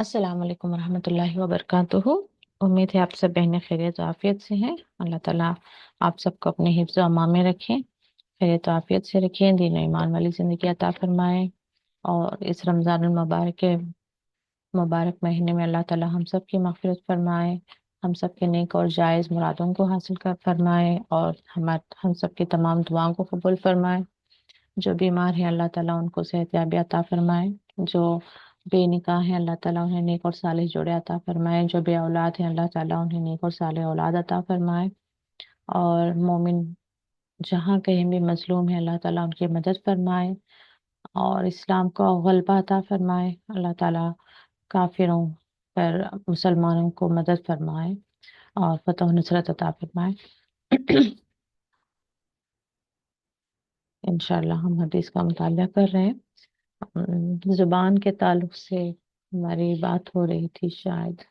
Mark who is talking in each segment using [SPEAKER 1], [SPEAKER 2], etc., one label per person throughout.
[SPEAKER 1] अस्सलाम वालेकुम रहमतुल्लाहि व बरकातुहू। उम्मीद है आप सब बहनें खैरियत और आफियत से हैं। अल्लाह ताला आप सबको अपने हिफ्ज़ व अमान में रखें, खैरियत और आफियत से रखें, दीन और ईमान वाली ज़िंदगी अता फरमाएं। और इस रमज़ान मुबारक के मुबारक महीने में अल्लाह ताला हम सब की मग़फ़िरत फरमाए, हम सब के नेक और जायज़ मुरादों को हासिल कर फरमाए और हम सब की तमाम दुआओं को कबूल फरमाए। जो बीमार हैं अल्लाह ताला उनको सेहतयाबी अता फरमाए, जो बेनिकाह हैं अल्लाह ताला उन्हें नेक और सालिह जोड़े अता फरमाए, जो बे औलाद हैं अल्लाह ताला उन्हें नेक और सालिह औलाद अता फरमाए। और मोमिन जहाँ कहीं भी मजलूम है अल्लाह ताला उनकी मदद फरमाए और इस्लाम को गलबा अता फरमाए। अल्लाह ताला काफिरों पर मुसलमानों को मदद फरमाए और फतह व नुसरत अता फरमाए। इंशाअल्लाह हम हदीस का मुताला कर रहे हैं। जुबान के ताल्लुक से हमारी बात हो रही थी शायद।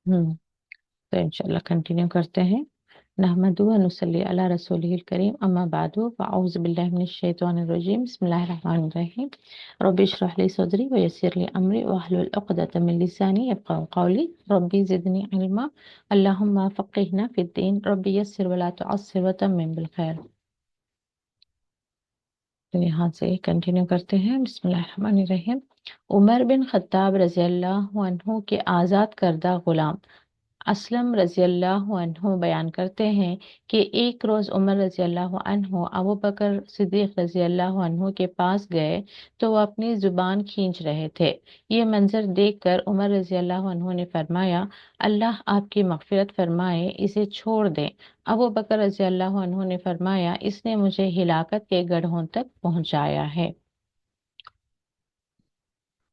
[SPEAKER 1] तो इंशाअल्लाह कंटिन्यू करते हैं। नहमदु व नुसल्ली अला रसूलिहिल करीम अम्मा बादु फ़अऊज़ु बिल्लाहि मिनश शैतानिर रजीम बिस्मिल्लाहिर रहमानिर रहीम रब्बि इश्रह ली सदरी व यस्सिर ली अमरी वहलुल उक़दतम मिन लिसानी यफ़क़हू क़ौली रब्बी ज़िदनी इल्मा अल्लाहुम्मा फ़क़्हिना फ़िद्दीन रब्बि यस्सिर व ला तुअस्सिर व तम्मिम बिल खैर। तो यहाँ से कंटिन्यू करते हैं। बिस्मिल्लाहिर्रहमानिर्रहीम। उमर बिन खत्ताब रज़ियल्लाहु अन्हु के आज़ाद करदा गुलाम असलम रज़ियल्लाहु अन्हु बयान करते हैं कि एक रोज़ उमर रज़ियल्लाहु अन्हु अबू बकर सिद्दीक़ रज़ियल्लाहु अन्हु के पास गए तो वो अपनी ज़ुबान खींच रहे थे। ये मंजर देखकर उमर रज़ियल्लाहु अन्हु ने फरमाया, अल्लाह आपकी मग़फ़िरत फरमाए, इसे छोड़ दें। अबू बकर रज़ियल्लाहु अन्हु ने फरमाया, इसने मुझे हिलाकत के गड्ढों तक पहुंचाया है।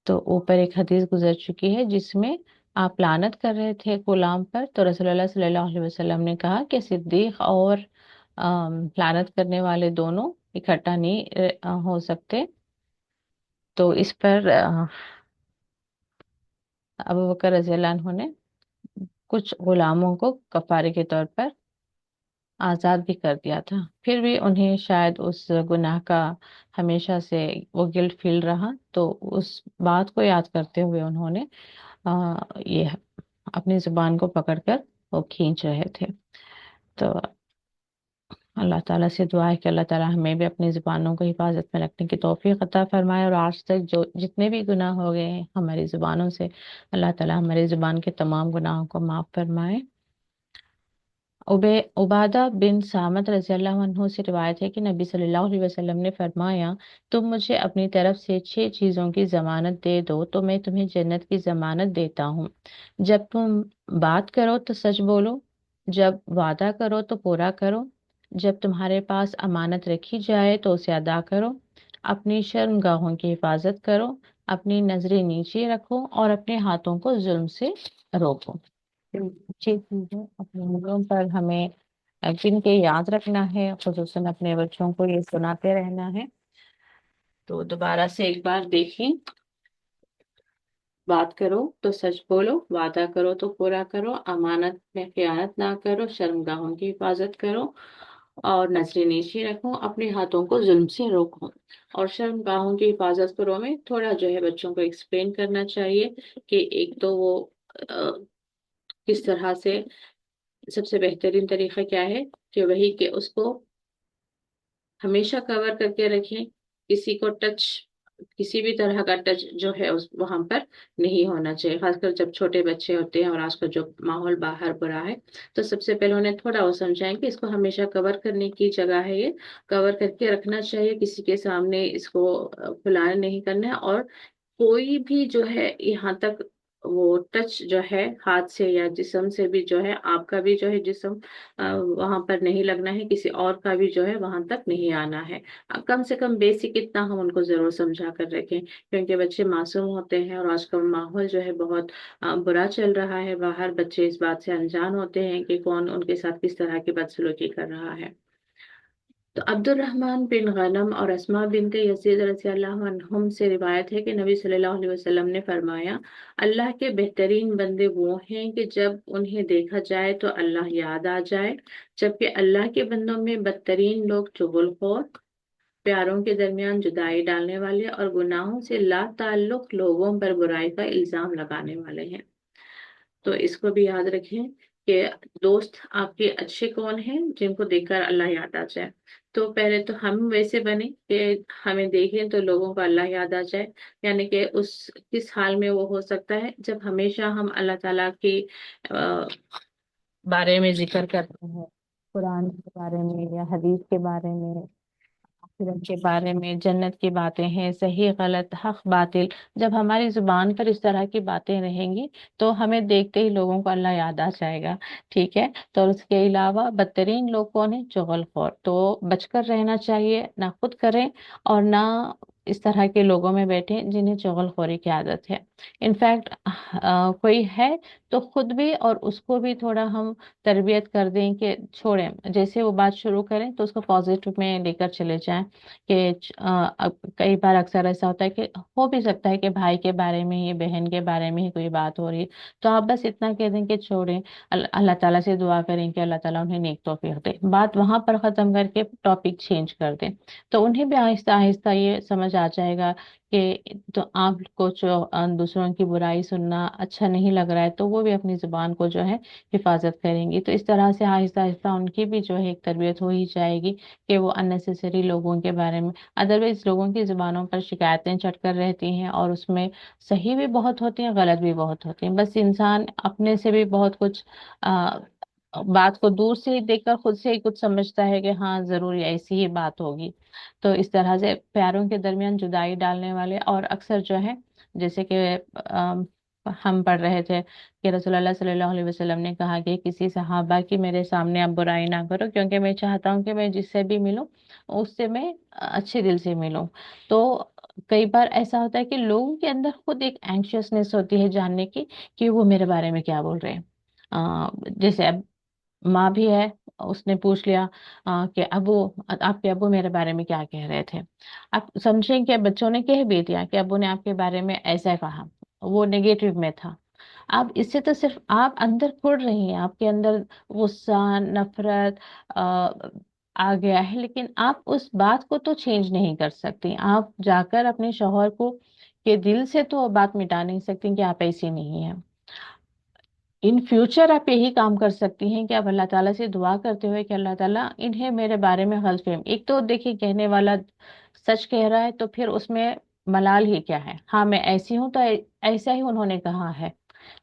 [SPEAKER 1] तो ऊपर एक हदीस गुजर चुकी है जिसमें आप लानत कर रहे थे गुलाम पर, तो रसूलुल्लाह सल्लल्लाहु अलैहि वसल्लम ने कहा कि सिद्दीक और लानत करने वाले दोनों इकट्ठा नहीं हो सकते। तो इस पर अबू बकर रज़ियल्लाहु अन्हु ने कुछ गुलामों को कफारे के तौर पर आज़ाद भी कर दिया था। फिर भी उन्हें शायद उस गुनाह का हमेशा से वो गिल्ट फील रहा, तो उस बात को याद करते हुए उन्होंने ये अपनी जुबान को पकड़कर वो खींच रहे थे। तो अल्लाह ताला से दुआ है कि अल्लाह ताला हमें भी अपनी ज़ुबानों को हिफाजत में रखने की तौफीक अता फरमाए और आज तक जो जितने भी गुनाह हो गए हैं हमारी ज़ुबानों से, अल्लाह ताला हमारी ज़ुबान के तमाम गुनाहों को माफ़ फरमाए। उबादा बिन सामत रज़ियल्लाहु अन्हु से रिवायत है कि नबी सल्लल्लाहु अलैहि वसल्लम ने फरमाया, तुम मुझे अपनी तरफ से 6 चीज़ों की ज़मानत दे दो तो मैं तुम्हें जन्नत की ज़मानत देता हूँ। जब तुम बात करो तो सच बोलो, जब वादा करो तो पूरा करो, जब तुम्हारे पास अमानत रखी जाए तो उसे अदा करो, अपनी शर्मगाहों की हिफाजत करो, अपनी नजरें नीचे रखो और अपने हाथों को जुल्म से रोको। अच्छी चीज है, अपने मुद्दों पर हमें गिन के याद रखना है, खुसूसन अपने बच्चों को ये सुनाते रहना है। तो दोबारा से एक बार देखें। बात करो तो सच बोलो, वादा करो तो पूरा करो, अमानत में खयानत ना करो, शर्मगाहों की हिफाजत करो और नजरें नीचे रखो, अपने हाथों को जुल्म से रोको। और शर्मगाहों की हिफाजत करो में थोड़ा जो है बच्चों को एक्सप्लेन करना चाहिए कि एक तो वो अ, किस तरह से सबसे बेहतरीन तरीका क्या है कि वही कि उसको हमेशा कवर करके रखें। किसी को टच किसी भी तरह का टच जो है उस वहां पर नहीं होना चाहिए, खासकर जब छोटे बच्चे होते हैं और आजकल जो माहौल बाहर बुरा है। तो सबसे पहले उन्हें थोड़ा वो समझाएं कि इसको हमेशा कवर करने की जगह है, ये कवर करके रखना चाहिए, किसी के सामने इसको फुलाना नहीं करना है। और कोई भी जो है यहाँ तक वो टच जो है हाथ से या जिस्म से भी जो है, आपका भी जो है जिस्म वहां पर नहीं लगना है, किसी और का भी जो है वहां तक नहीं आना है। कम से कम बेसिक इतना हम उनको जरूर समझा कर रखें, क्योंकि बच्चे मासूम होते हैं और आजकल माहौल जो है बहुत बुरा चल रहा है बाहर। बच्चे इस बात से अनजान होते हैं कि कौन उनके साथ किस तरह की बदसलूकी कर रहा है। तो अब्दुर्रहमान बिन गनम और अस्मा बिनते यजीद रज़ियल्लाहु अन्हुम से रिवायत है कि नबी सल्लल्लाहु अलैहि वसल्लम ने फरमाया, अल्लाह के बेहतरीन बंदे वो हैं कि जब उन्हें देखा जाए तो अल्लाह याद आ जाए, जबकि अल्लाह के बंदों में बदतरीन लोग चुगलखोर, प्यारों के दरमियान जुदाई डालने वाले और गुनाहों से ला ताल्लुक लोगों पर बुराई का इल्जाम लगाने वाले हैं। तो इसको भी याद रखें कि दोस्त आपके अच्छे कौन हैं, जिनको देखकर अल्लाह याद आ जाए। तो पहले तो हम वैसे बने कि हमें देखें तो लोगों को अल्लाह याद आ जाए, यानी कि उस किस हाल में वो हो सकता है जब हमेशा हम अल्लाह ताला की अ, बारे में जिक्र करते हैं, कुरान के बारे में या हदीस के बारे में, आखिरत के बारे में, जन्नत की बातें हैं, सही गलत हक बातिल। जब हमारी जुबान पर इस तरह की बातें रहेंगी तो हमें देखते ही लोगों को अल्लाह याद आ जाएगा। ठीक है, तो उसके अलावा बदतरीन लोग कौन है? चुगलखोर। तो बचकर रहना चाहिए, ना खुद करें और ना इस तरह के लोगों में बैठे जिन्हें चुगलखोरी की आदत है। इनफैक्ट कोई है तो खुद भी और उसको भी थोड़ा हम तरबियत कर दें कि छोड़ें, जैसे वो बात शुरू करें तो उसको पॉजिटिव में लेकर चले जाएं। कि अब कई बार अक्सर ऐसा होता है कि हो भी सकता है कि भाई के बारे में ही, बहन के बारे में ही कोई बात हो रही है, तो आप बस इतना कह दें कि छोड़ें, अल्लाह ताला से दुआ करें कि अल्लाह ताला उन्हें नेक तौफीक दे, बात वहां पर खत्म करके टॉपिक चेंज कर दें। तो उन्हें भी आहिस्ता आहिस्ता ये समझ आ जाएगा कि तो आपको जो दूसरों की बुराई सुनना अच्छा नहीं लग रहा है, तो वो भी अपनी जुबान को जो है हिफाजत करेंगी। तो इस तरह से आहिस्ता आहिस्ता उनकी भी जो है एक तरबियत हो ही जाएगी कि वो अननेसेसरी लोगों के बारे में, अदरवाइज लोगों की जुबानों पर शिकायतें चढ़कर रहती हैं और उसमें सही भी बहुत होती हैं, गलत भी बहुत होती हैं। बस इंसान अपने से भी बहुत कुछ आ, बात को दूर से ही देखकर खुद से ही कुछ समझता है कि हाँ जरूर ये ऐसी ही बात होगी। तो इस तरह से प्यारों के दरमियान जुदाई डालने वाले, और अक्सर जो है जैसे कि हम पढ़ रहे थे कि रसूलुल्लाह सल्लल्लाहु अलैहि वसल्लम ने कहा कि किसी सहाबा की मेरे सामने आप बुराई ना करो, क्योंकि मैं चाहता हूँ कि मैं जिससे भी मिलूं उससे मैं अच्छे दिल से मिलूं। तो कई बार ऐसा होता है कि लोगों के अंदर खुद एक एंग्शियसनेस होती है जानने की कि वो मेरे बारे में क्या बोल रहे हैं। जैसे अब माँ भी है, उसने पूछ लिया कि अबू, आपके अबू मेरे बारे में क्या कह रहे थे। आप समझें कि बच्चों ने कह भी दिया कि अबू ने आपके बारे में ऐसा कहा, वो नेगेटिव में था। आप इससे तो सिर्फ आप अंदर कुढ़ रही हैं, आपके अंदर गुस्सा, नफरत आ गया है, लेकिन आप उस बात को तो चेंज नहीं कर सकती। आप जाकर अपने शौहर को के दिल से तो बात मिटा नहीं सकती कि आप ऐसी नहीं है। इन फ्यूचर आप यही काम कर सकती हैं कि आप अल्लाह ताला से दुआ करते हुए कि अल्लाह ताला इन्हें मेरे बारे में गलतफहमी, एक तो देखिए कहने वाला सच कह रहा है तो फिर उसमें मलाल ही क्या है, हाँ मैं ऐसी हूं तो ऐसा ही उन्होंने कहा है।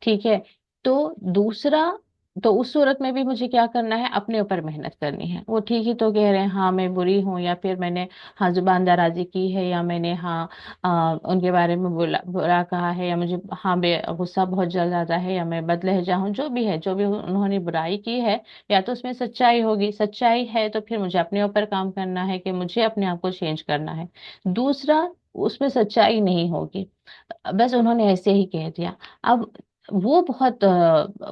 [SPEAKER 1] ठीक है, तो दूसरा, तो उस सूरत में भी मुझे क्या करना है, अपने ऊपर मेहनत करनी है। वो ठीक ही तो कह रहे हैं, हाँ मैं बुरी हूँ, या फिर मैंने हाँ जुबान दराजी की है, या मैंने हाँ उनके बारे में बुरा कहा है, या मुझे हाँ गुस्सा बहुत जल्द आता है, या मैं बदलहजा हूँ, जो भी है, जो भी उन्होंने बुराई की है, या तो उसमें सच्चाई होगी, सच्चाई है तो फिर मुझे अपने ऊपर काम करना है कि मुझे अपने आप को चेंज करना है। दूसरा, उसमें सच्चाई नहीं होगी, बस उन्होंने ऐसे ही कह दिया। अब वो बहुत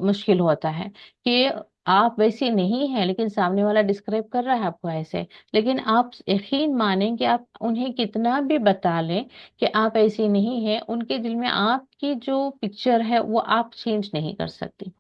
[SPEAKER 1] मुश्किल होता है कि आप वैसे नहीं है लेकिन सामने वाला डिस्क्राइब कर रहा है आपको ऐसे, लेकिन आप यकीन मानें कि आप उन्हें कितना भी बता लें कि आप ऐसी नहीं है, उनके दिल में आपकी जो पिक्चर है वो आप चेंज नहीं कर सकती।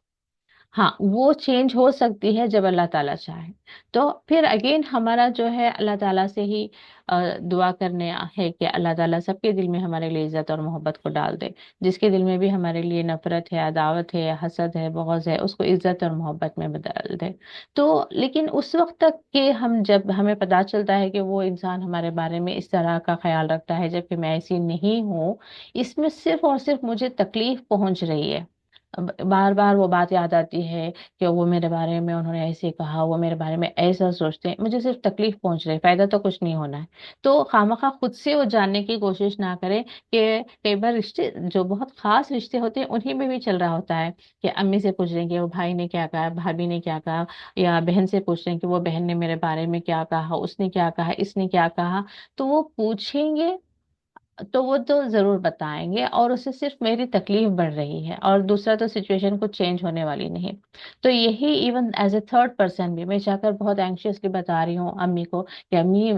[SPEAKER 1] हाँ वो चेंज हो सकती है जब अल्लाह ताला चाहे। तो फिर अगेन हमारा जो है अल्लाह ताला से ही दुआ करने है कि अल्लाह ताला सबके दिल में हमारे लिए इज्जत और मोहब्बत को डाल दे। जिसके दिल में भी हमारे लिए नफरत है, अदावत है, हसद है, बुग़्ज़ है, उसको इज्जत और मोहब्बत में बदल दे। तो लेकिन उस वक्त तक के हम, जब हमें पता चलता है कि वो इंसान हमारे बारे में इस तरह का ख्याल रखता है जबकि मैं ऐसी नहीं हूँ, इसमें सिर्फ और सिर्फ मुझे तकलीफ पहुंच रही है। बार बार वो बात याद आती है कि वो मेरे बारे में उन्होंने ऐसे कहा, वो मेरे बारे में ऐसा सोचते हैं, मुझे सिर्फ तकलीफ पहुंच रही है, फायदा तो कुछ नहीं होना है। तो खामखा खुद से वो जानने की कोशिश ना करें कि कई बार रिश्ते जो बहुत खास रिश्ते होते हैं उन्हीं में भी चल रहा होता है कि अम्मी से पूछ रहे हैं कि वो भाई ने क्या कहा, भाभी ने क्या कहा, या बहन से पूछ रहे हैं कि वो बहन ने मेरे बारे में क्या कहा, उसने क्या कहा, इसने क्या कहा। तो वो पूछेंगे तो वो तो जरूर बताएंगे, और उससे सिर्फ मेरी तकलीफ बढ़ रही है, और दूसरा तो सिचुएशन कुछ चेंज होने वाली नहीं। तो यही even as a third person भी मैं जाकर बहुत एंग्शियसली बता रही हूँ अम्मी को कि अम्मी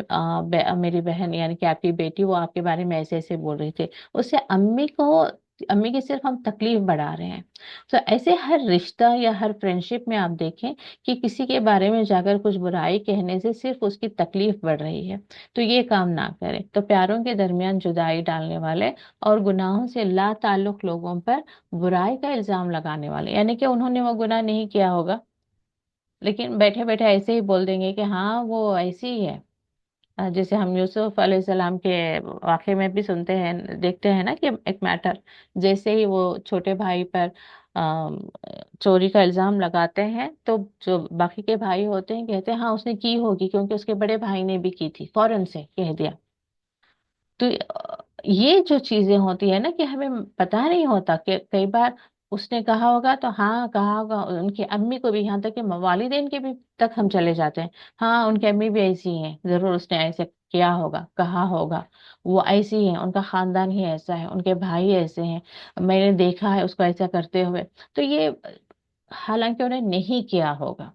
[SPEAKER 1] मेरी बहन यानी कि आपकी बेटी वो आपके बारे में ऐसे ऐसे बोल रही थी, उससे अम्मी को अम्मी की सिर्फ हम तकलीफ बढ़ा रहे हैं। तो ऐसे हर रिश्ता या हर फ्रेंडशिप में आप देखें कि किसी के बारे में जाकर कुछ बुराई कहने से सिर्फ उसकी तकलीफ बढ़ रही है। तो ये काम ना करें। तो प्यारों के दरमियान जुदाई डालने वाले और गुनाहों से ला ताल्लुक लोगों पर बुराई का इल्जाम लगाने वाले, यानी कि उन्होंने वो गुनाह नहीं किया होगा, लेकिन बैठे बैठे ऐसे ही बोल देंगे कि हाँ वो ऐसी ही है। जैसे हम यूसुफ अलैहिस्सलाम के वाक़े में भी सुनते हैं, देखते हैं ना कि एक मैटर, जैसे ही वो छोटे भाई पर चोरी का इल्जाम लगाते हैं, तो जो बाकी के भाई होते हैं कहते हैं हाँ उसने की होगी क्योंकि उसके बड़े भाई ने भी की थी, फौरन से कह दिया। तो ये जो चीजें होती है ना कि हमें पता नहीं होता कि कई बार उसने कहा होगा तो हाँ कहा होगा, उनकी अम्मी को भी, यहाँ तक कि वालिदैन के भी तक हम चले जाते हैं, हाँ उनकी अम्मी भी ऐसी हैं, जरूर उसने ऐसे किया होगा, कहा होगा, वो ऐसी है, उनका खानदान ही ऐसा है, उनके भाई ऐसे हैं, मैंने देखा है उसको ऐसा करते हुए। तो ये हालांकि उन्हें नहीं किया होगा,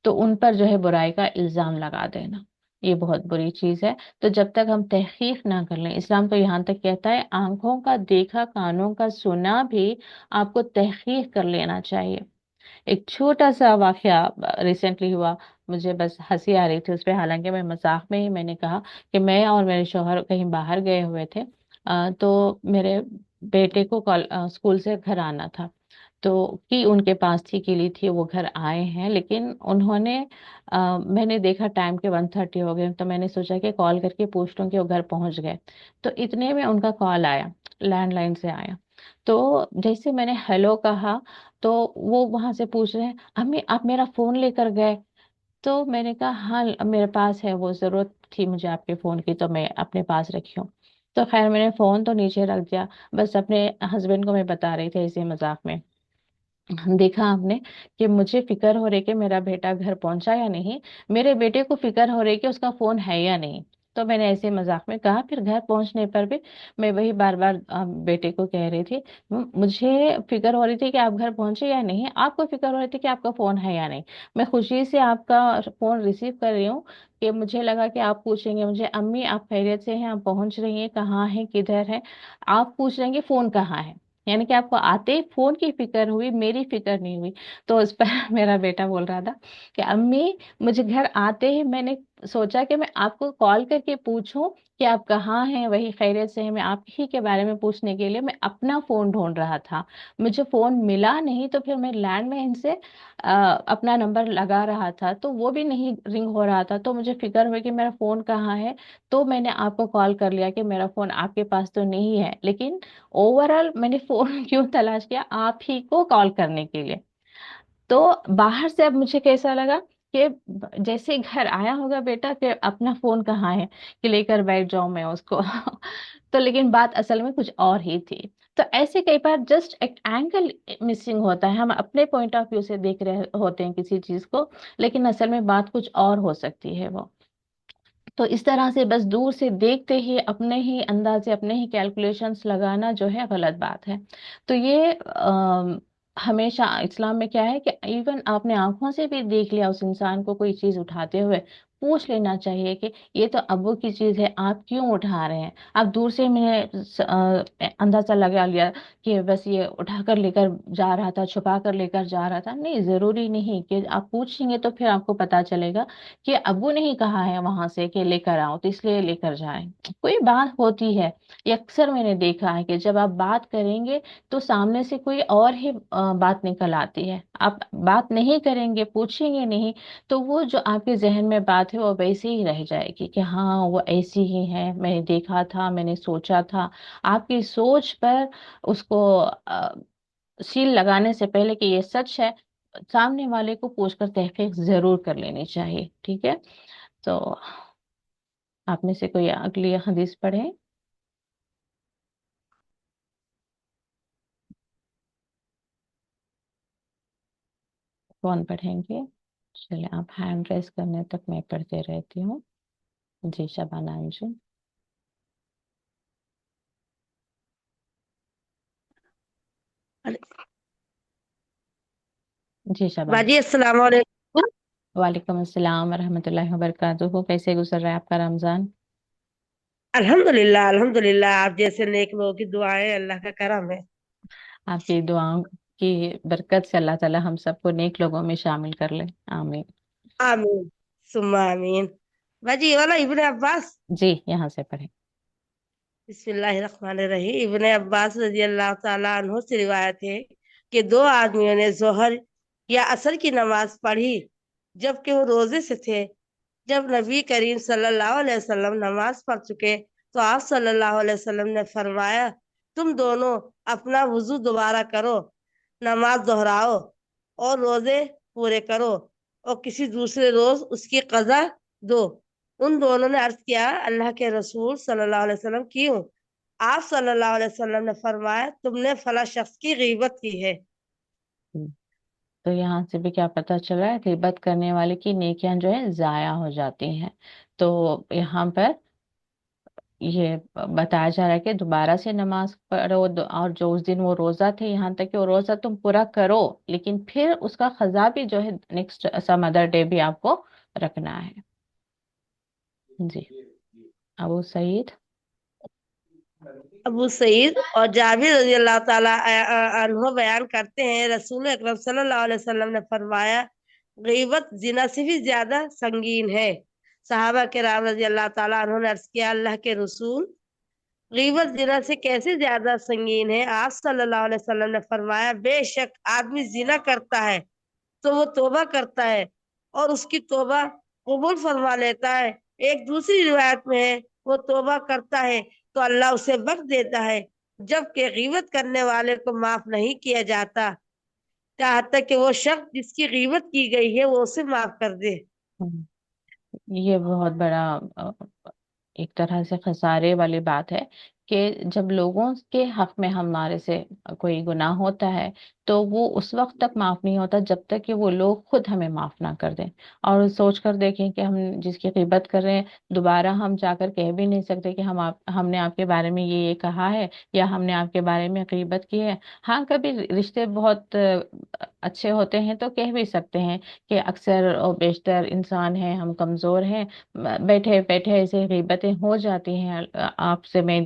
[SPEAKER 1] तो उन पर जो है बुराई का इल्जाम लगा देना, ये बहुत बुरी चीज है। तो जब तक हम तहकीक ना कर लें, इस्लाम तो यहाँ तक कहता है आंखों का देखा कानों का सुना भी आपको तहकीक कर लेना चाहिए। एक छोटा सा वाकया रिसेंटली हुआ, मुझे बस हंसी आ रही थी उस पे, हालांकि मैं मजाक में ही मैंने कहा कि मैं और मेरे शौहर कहीं बाहर गए हुए थे। तो मेरे बेटे को स्कूल से घर आना था, तो की उनके पास थी, की ली थी, वो घर आए हैं, लेकिन उन्होंने मैंने देखा टाइम के 1:30 हो गए, तो मैंने सोचा कि कॉल करके पूछ लूं कि वो घर पहुंच गए। तो इतने में उनका कॉल आया, लैंडलाइन से आया। तो जैसे मैंने हेलो कहा, तो वो वहां से पूछ रहे हैं अम्मी आप मेरा फोन लेकर गए। तो मैंने कहा हाँ मेरे पास है, वो जरूरत थी मुझे आपके फोन की तो मैं अपने पास रखी हूँ। तो खैर मैंने फोन तो नीचे रख दिया, बस अपने हस्बैंड को मैं बता रही थी इसी मजाक में, देखा आपने कि मुझे फिक्र हो रही कि मेरा बेटा घर पहुंचा या नहीं, मेरे बेटे को फिक्र हो रही कि उसका फोन है या नहीं। तो मैंने ऐसे मजाक में कहा, फिर घर पहुंचने पर भी मैं वही बार बार बेटे को कह रही थी, मुझे फिक्र हो रही थी कि आप घर पहुंचे या नहीं, आपको फिक्र हो रही थी कि आपका फोन है या नहीं। मैं खुशी से आपका फोन रिसीव कर रही हूँ कि मुझे लगा कि आप पूछेंगे मुझे अम्मी आप खैरियत से हैं, आप पहुंच रही हैं, कहाँ हैं, किधर है, आप पूछ रहे हैं कि फोन कहाँ है, यानी कि आपको आते ही फोन की फिक्र हुई, मेरी फिक्र नहीं हुई। तो उस पर मेरा बेटा बोल रहा था कि अम्मी मुझे घर आते ही मैंने सोचा कि मैं आपको कॉल करके पूछूं कि आप कहाँ हैं, वही खैरियत से हैं, मैं आप ही के बारे में पूछने के लिए मैं अपना फोन ढूंढ रहा था, मुझे फोन मिला नहीं, तो फिर मैं लैंडलाइन से अपना नंबर लगा रहा था, तो वो भी नहीं रिंग हो रहा था, तो मुझे फिक्र हुई कि मेरा फोन कहाँ है। तो मैंने आपको कॉल कर लिया कि मेरा फोन आपके पास तो नहीं है, लेकिन ओवरऑल मैंने फोन क्यों तलाश किया, आप ही को कॉल करने के लिए। तो बाहर से अब मुझे कैसा लगा कि जैसे ही घर आया होगा बेटा कि अपना फोन कहाँ है कि लेकर बैठ जाऊं मैं उसको। तो लेकिन बात असल में कुछ और ही थी। तो ऐसे कई बार जस्ट एक एंगल मिसिंग होता है, हम अपने पॉइंट ऑफ व्यू से देख रहे होते हैं किसी चीज को, लेकिन असल में बात कुछ और हो सकती है वो। तो इस तरह से बस दूर से देखते ही अपने ही अंदाजे, अपने ही कैलकुलेशंस लगाना जो है गलत बात है। तो ये हमेशा इस्लाम में क्या है कि इवन आपने आंखों से भी देख लिया उस इंसान को कोई चीज उठाते हुए, पूछ लेना चाहिए कि ये तो अब्बू की चीज है, आप क्यों उठा रहे हैं। आप दूर से मैंने अंदाजा लगा लिया कि बस ये उठाकर लेकर जा रहा था, छुपा कर लेकर जा रहा था, नहीं, जरूरी नहीं कि आप पूछेंगे तो फिर आपको पता चलेगा कि अब्बू ने ही कहा है वहां से कि लेकर आओ तो इसलिए लेकर जाए। कोई बात होती है, ये अक्सर मैंने देखा है कि जब आप बात करेंगे तो सामने से कोई और ही बात निकल आती है, आप बात नहीं करेंगे, पूछेंगे नहीं, तो वो जो आपके जहन में बात है वो वैसे ही रह जाएगी कि हाँ वो ऐसी ही है, मैंने देखा था, मैंने सोचा था। आपकी सोच पर उसको सील लगाने से पहले कि ये सच है, सामने वाले को पूछकर तहकीक जरूर कर लेनी चाहिए, ठीक है। तो आप में से कोई अगली हदीस पढ़े। कौन पढ़ेंगे? चलिए आप हैंड रेस करने तक मैं पढ़ते रहती हूँ। जी शबाना अंजुम। जी शबाना।
[SPEAKER 2] बाजी अस्सलाम वालेकुम।
[SPEAKER 1] वालेकुम अस्सलाम वरहमतुल्लाहि वबरकातुहू। कैसे गुजर रहा है आपका रमजान?
[SPEAKER 2] अल्हम्दुलिल्लाह अल्हम्दुलिल्लाह, आप जैसे नेक लोगों की दुआएं, अल्लाह का करम है।
[SPEAKER 1] आपकी दुआओं की बरकत से अल्लाह ताला हम सबको नेक लोगों में शामिल कर ले। आमीन।
[SPEAKER 2] आमीन सुम्मा आमीन। बाजी ये वाला इब्ने अब्बास।
[SPEAKER 1] जी, यहाँ से पढ़े।
[SPEAKER 2] बिस्मिल्लाहिर्रहमानिर्रहीम। इब्ने अब्बास रजी अल्लाह ताला अन्हो से रिवायत है कि दो आदमियों ने जोहर या असर की नमाज पढ़ी जबकि वो रोजे से थे। जब नबी करीम सल्लल्लाहु अलैहि वसल्लम नमाज पढ़ चुके तो आप सल्लल्लाहु अलैहि वसल्लम ने फरमाया, तुम दोनों अपना वुजू दोबारा करो, नमाज दोहराओ और रोजे पूरे करो और किसी दूसरे रोज उसकी कजा दो। उन दोनों ने अर्ज किया, अल्लाह के रसूल सल्लल्लाहु अलैहि वसल्लम क्यों? आप सल्लल्लाहु अलैहि वसल्लम ने फरमाया, तुमने फला शख्स की गीबत की है।
[SPEAKER 1] तो यहाँ से भी क्या पता चला है, गीबत करने वाले की नेकियां जो है जाया हो जाती हैं। तो यहाँ पर ये बताया जा रहा है कि दोबारा से नमाज पढ़ो, और जो उस दिन वो रोजा थे, यहाँ तक कि वो रोजा तुम पूरा करो, लेकिन फिर उसका खजा भी जो है नेक्स्ट सम अदर डे भी आपको रखना है। जी। अबू सईद।
[SPEAKER 2] अबू सईद और जाबिर रजी अल्लाह ताला अन्हो बयान करते हैं, रसूल अकरम सल्लल्लाहु अलैहि वसल्लम ने फरमाया, गीबत जिना से भी ज्यादा संगीन है। सहाबा किराम रजी अल्लाह ताला अन्हो ने अर्ज किया, अल्लाह के रसूल, गीबत जिना से कैसे ज्यादा संगीन है? आप सल्लल्लाहु अलैहि वसल्लम ने फरमाया, बेशक आदमी जिना करता है तो वो तौबा करता है और उसकी तौबा कबूल फरमा लेता है। एक दूसरी रिवायत में है, वो तौबा करता है तो अल्लाह उसे बख्श देता है, जबकि गीबत करने वाले को माफ नहीं किया जाता, यहाँ तक कि वो शख्स जिसकी गीबत की गई है वो उसे माफ कर दे।
[SPEAKER 1] ये बहुत बड़ा एक तरह से खसारे वाली बात है कि जब लोगों के हक में हमारे से कोई गुनाह होता है, तो वो उस वक्त तक माफ नहीं होता जब तक कि वो लोग खुद हमें माफ ना कर दें। और सोच कर देखें कि हम जिसकी गिबत कर रहे हैं, दोबारा हम जाकर कह भी नहीं सकते कि हमने आपके बारे में ये कहा है, या हमने आपके बारे में गिबत की है। हाँ, कभी रिश्ते बहुत अच्छे होते हैं तो कह भी सकते हैं कि अक्सर और बेशतर इंसान हैं, हम कमजोर हैं, बैठे बैठे ऐसे गीबतें हो जाती हैं। आपसे मैं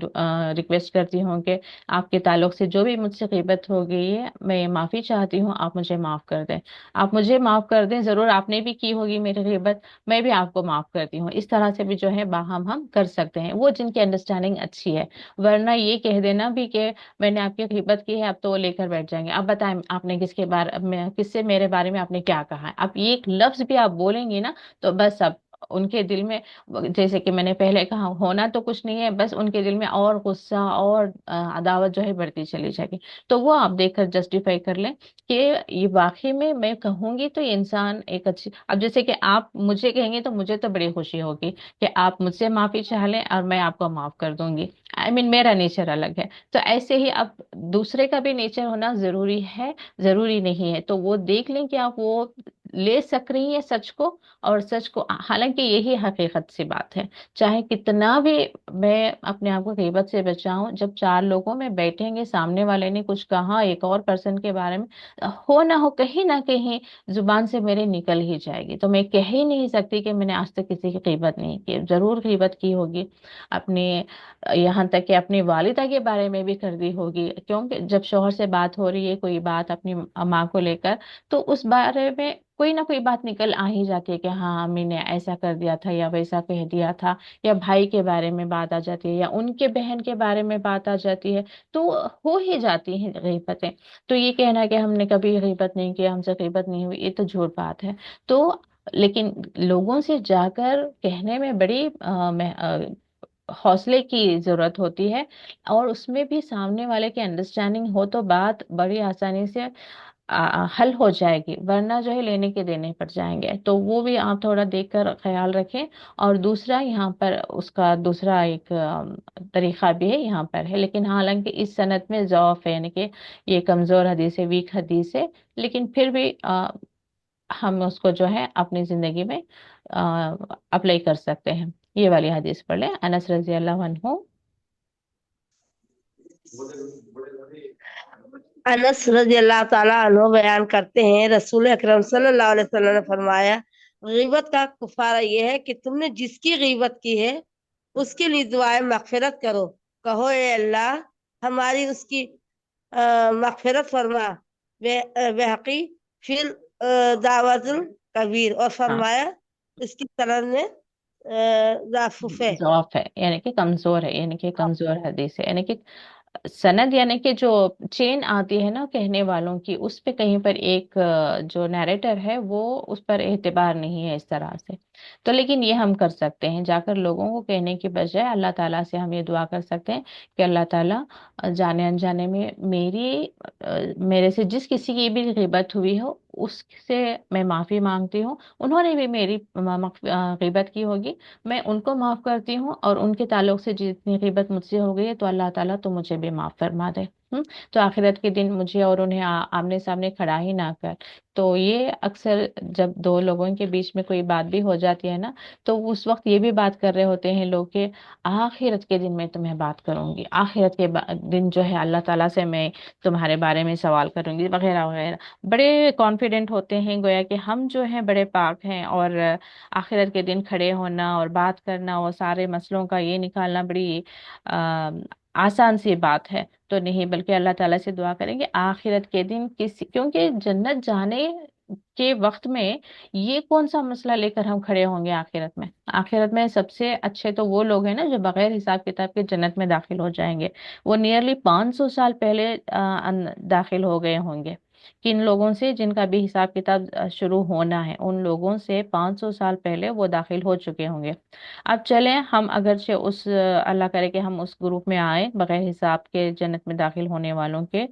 [SPEAKER 1] रिक्वेस्ट करती हूँ कि आपके ताल्लुक से जो भी मुझसे गीबत हो गई है, मैं माफ़ी चाहती हूँ, आप मुझे माफ़ कर दें। आप मुझे माफ़ कर दें, ज़रूर आपने भी की होगी मेरी गीबत, मैं भी आपको माफ़ करती हूँ। इस तरह से भी जो है बाहम हम कर सकते हैं, वो जिनकी अंडरस्टैंडिंग अच्छी है। वरना ये कह देना भी कि मैंने आपकी गीबत की है, अब तो वो लेकर बैठ जाएंगे, अब बताएं आपने किसके बारे में, किससे मेरे बारे में आपने क्या कहा है। अब ये एक लफ्ज भी आप बोलेंगे ना, तो बस अब उनके दिल में, जैसे कि मैंने पहले कहा, होना तो कुछ नहीं है, बस उनके दिल में और गुस्सा और अदावत जो है बढ़ती चली जाएगी। तो वो आप देखकर जस्टिफाई कर लें कि ये वाकई में मैं कहूंगी तो ये इंसान एक अच्छी, अब जैसे कि आप मुझे कहेंगे तो मुझे तो बड़ी खुशी होगी कि आप मुझसे माफी चाह लें और मैं आपको माफ कर दूंगी। मेरा नेचर अलग है, तो ऐसे ही अब दूसरे का भी नेचर होना जरूरी है, जरूरी नहीं है। तो वो देख लें कि आप वो ले सक रही है सच को, और सच को, हालांकि यही हकीकत सी बात है। चाहे कितना भी मैं अपने आप को गीबत से बचाऊं, जब चार लोगों में बैठेंगे, सामने वाले ने कुछ कहा एक और पर्सन के बारे में, हो ना कहीं जुबान से मेरे निकल ही जाएगी। तो मैं कह ही नहीं सकती कि मैंने आज तक किसी की गीबत नहीं की, जरूर गीबत की होगी अपने, यहाँ तक कि अपनी वालिदा के बारे में भी कर दी होगी। क्योंकि जब शोहर से बात हो रही है कोई बात अपनी माँ को लेकर, तो उस बारे में कोई ना कोई बात निकल आ ही जाती है कि हाँ, अम्मी ने ऐसा कर दिया था या वैसा कह दिया था, या भाई के बारे में बात आ जाती है, या उनके बहन के बारे में बात आ जाती है। तो हो ही जाती हैं गीबतें। तो ये कहना कि हमने कभी गीबत नहीं किया, हमसे गीबत नहीं हुई, ये तो झूठ बात है। तो लेकिन लोगों से जाकर कहने में बड़ी हौसले की जरूरत होती है, और उसमें भी सामने वाले की अंडरस्टैंडिंग हो तो बात बड़ी आसानी से हल हो जाएगी। वरना जो है लेने के देने पड़ जाएंगे। तो वो भी आप थोड़ा देख कर ख्याल रखें। और दूसरा यहाँ पर उसका दूसरा एक तरीका भी है यहाँ पर है, लेकिन हालांकि इस सनद में ज़ौफ है, यानी कि ये कमजोर हदीस है, वीक हदीस है, लेकिन फिर भी हम उसको जो है अपनी जिंदगी में अप्लाई कर सकते हैं। ये वाली हदीस पढ़ लें, अनस रजी अल्लाह अन्हु।
[SPEAKER 2] अनस रजी अल्लाह ताला अन्हु बयान करते हैं, रसूल अकरम सल्लल्लाहु अलैहि वसल्लम ने फरमाया, गीबत का कुफारा यह है कि तुमने जिसकी गीबत की है उसके लिए दुआए मगफिरत करो। कहो, ए अल्लाह, हमारी उसकी मगफिरत फरमा। बहकी फिर दावतुल कबीर, और
[SPEAKER 1] हाँ,
[SPEAKER 2] फरमाया इसकी सनद में ज़ाफ़ुफ़ है।
[SPEAKER 1] ज़ॉफ है, यानी कि कमजोर है, यानी कि कमजोर हदीस है, यानी कि सनद यानी कि जो चेन आती है ना कहने वालों की, उस पे कहीं पर एक जो नैरेटर है वो उस पर एतबार नहीं है इस तरह से। तो लेकिन ये हम कर सकते हैं, जाकर लोगों को कहने की बजाय अल्लाह ताला से हम ये दुआ कर सकते हैं कि अल्लाह ताला जाने अनजाने में मेरे से जिस किसी की भी गीबत हुई हो उससे मैं माफी मांगती हूँ। उन्होंने भी मेरी गीबत की होगी, मैं उनको माफ करती हूँ, और उनके ताल्लुक से जितनी गीबत मुझसे हो गई है तो अल्लाह ताला तो मुझे भी माफ फरमा दे। तो आखिरत के दिन मुझे और उन्हें आमने सामने खड़ा ही ना कर। तो ये अक्सर जब दो लोगों के बीच में कोई बात भी हो जाती है ना, तो उस वक्त ये भी बात कर रहे होते हैं लोग कि आखिरत के दिन मैं तुम्हें बात करूंगी, आखिरत के दिन जो है अल्लाह ताला से मैं तुम्हारे बारे में सवाल करूंगी, वगैरह वगैरह। बड़े कॉन्फिडेंट होते हैं, गोया कि हम जो हैं बड़े पाक हैं, और आखिरत के दिन खड़े होना और बात करना और सारे मसलों का ये निकालना बड़ी आ, आसान सी बात है। तो नहीं, बल्कि अल्लाह ताला से दुआ करेंगे आखिरत के दिन किसी, क्योंकि जन्नत जाने के वक्त में ये कौन सा मसला लेकर हम खड़े होंगे आखिरत में। आखिरत में सबसे अच्छे तो वो लोग हैं ना जो बगैर हिसाब किताब के जन्नत में दाखिल हो जाएंगे। वो नियरली 500 साल पहले दाखिल हो गए होंगे। किन लोगों से, जिनका भी हिसाब किताब शुरू होना है, उन लोगों से 500 साल पहले वो दाखिल हो चुके होंगे। अब चलें हम अगरचे उस अल्लाह करे कि हम उस ग्रुप में आए, बगैर हिसाब के जन्नत में दाखिल होने वालों के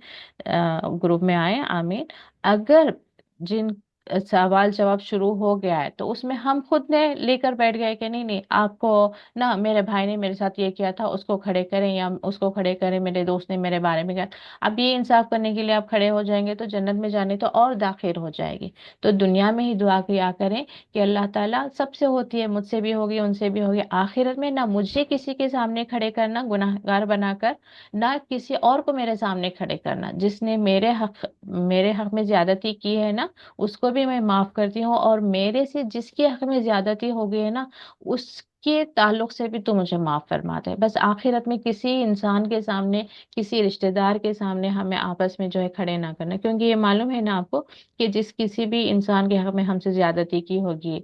[SPEAKER 1] ग्रुप में आए, आमीन। अगर जिन सवाल जवाब शुरू हो गया है तो उसमें हम खुद ने लेकर बैठ गए कि नहीं नहीं, आपको ना मेरे भाई ने मेरे साथ ये किया था, उसको खड़े करें, या उसको खड़े करें, मेरे दोस्त ने मेरे बारे में कहा। अब ये इंसाफ करने के लिए आप खड़े हो जाएंगे तो जन्नत में जाने तो और दाखिल हो जाएगी। तो दुनिया में ही दुआ किया करें कि अल्लाह ताला, सबसे होती है, मुझसे भी होगी, उनसे भी होगी, आखिरत में ना मुझे किसी के सामने खड़े करना गुनाहगार बनाकर, ना किसी और को मेरे सामने खड़े करना। जिसने मेरे हक में ज्यादती की है ना, उसको भी मैं माफ करती हूँ, और मेरे से जिसके हक में ज्यादती हो गई है ना, उसके ताल्लुक से भी तो मुझे माफ फरमा दे। बस आखिरत में किसी इंसान के सामने, किसी रिश्तेदार के सामने हमें आपस में जो है खड़े ना करना, क्योंकि ये मालूम है ना आपको कि जिस किसी भी इंसान के हक में हमसे ज्यादती की होगी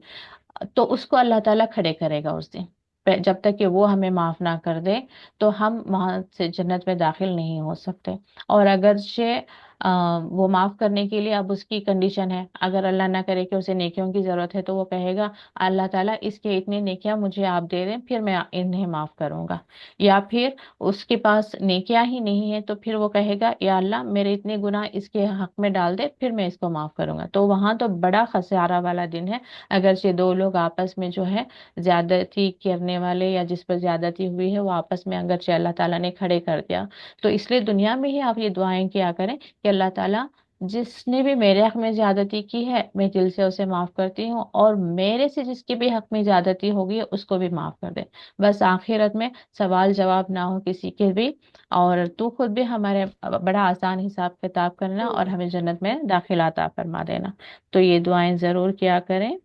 [SPEAKER 1] तो उसको अल्लाह ताला खड़े करेगा उस दिन। जब तक कि वो हमें माफ ना कर दे तो हम वहां से जन्नत में दाखिल नहीं हो सकते। और अगरचे वो माफ करने के लिए अब उसकी कंडीशन है, अगर अल्लाह ना करे कि उसे नेकियों की जरूरत है तो वो कहेगा अल्लाह ताला इसके इतने नेकियां मुझे आप दे दें, फिर मैं इन्हें माफ करूंगा। या फिर उसके पास नेकियां ही नहीं है तो फिर वो कहेगा या अल्लाह मेरे इतने गुनाह इसके हक में डाल दे, फिर मैं इसको माफ करूंगा। तो वहां तो बड़ा खसारा वाला दिन है। अगर ये दो लोग आपस में जो है ज्यादती करने वाले, या जिस पर ज्यादती हुई है, वो आपस में अगर अल्लाह ताला ने खड़े कर दिया, तो इसलिए दुनिया में ही आप ये दुआएं किया करें कि अल्लाह ताला जिसने भी मेरे हक में ज्यादती की है मैं दिल से उसे माफ करती हूँ, और मेरे से जिसके भी हक में ज्यादती होगी उसको भी माफ कर दे। बस आखिरत में सवाल जवाब ना हो किसी के भी, और तू खुद भी हमारे बड़ा आसान हिसाब किताब करना और हमें जन्नत में दाखिला अता फरमा देना। तो ये दुआएं जरूर किया करें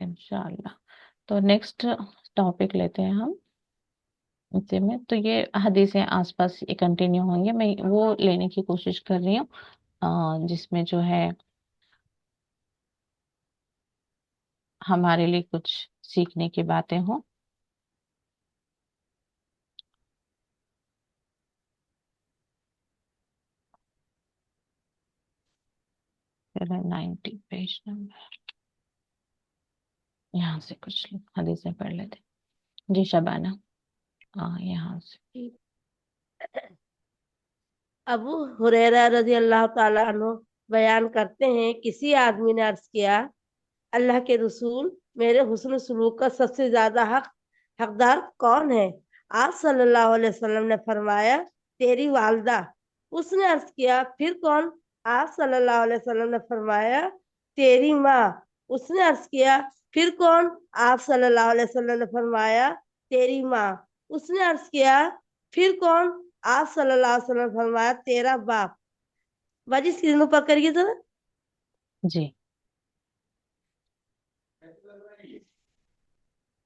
[SPEAKER 1] इंशाअल्लाह। तो नेक्स्ट टॉपिक लेते हैं हम इसी में। तो ये हदीसें आसपास ये कंटिन्यू होंगे, मैं वो लेने की कोशिश कर रही हूँ जिसमें जो है हमारे लिए कुछ सीखने की बातें हों। चलो 90 पेज नंबर, यहाँ से कुछ हदीसें पढ़ लेते हैं। जी शबाना, हाँ यहाँ से।
[SPEAKER 2] अबू हुरैरा रजी अल्लाह ताला अन्हु बयान करते हैं, किसी आदमी ने अर्ज किया, अल्लाह के रसूल, मेरे हुस्न सलूक का सबसे ज्यादा हकदार कौन है? आप सल्लल्लाहु अलैहि वसल्लम ने फरमाया, तेरी वालदा। उसने अर्ज किया, फिर कौन? आप सल्लल्लाहु अलैहि वसल्लम ने फरमाया, तेरी माँ। उसने अर्ज किया, फिर कौन? आप सल्लल्लाहु अलैहि वसल्लम ने फरमाया, तेरी माँ। उसने अर्ज किया, फिर कौन? आप सल्लल्लाहु अलैहि वसल्लम ने फरमाया, तेरा बाप। बाजी स्क्रीन पर करिए जरा।
[SPEAKER 1] जी।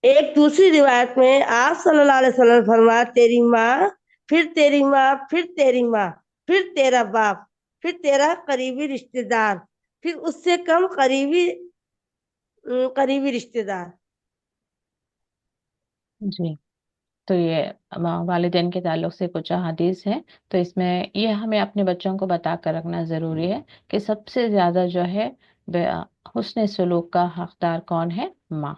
[SPEAKER 2] एक दूसरी रिवायत में आप सल्लल्लाहु अलैहि वसल्लम ने फरमाया, तेरी माँ, پھر تیری ماں، پھر تیری ماں، پھر تیرا باپ، پھر تیرا قریبی رشتے دار، پھر اس سے کم قریبی رشتے دار۔
[SPEAKER 1] جی، تو یہ والدین کے تعلق سے کچھ احادیث ہے، تو اس میں یہ ہمیں اپنے بچوں کو بتا کر رکھنا ضروری ہے کہ سب سے زیادہ جو ہے بے- حسن سلوک کا حقدار کون ہے؟ ماں۔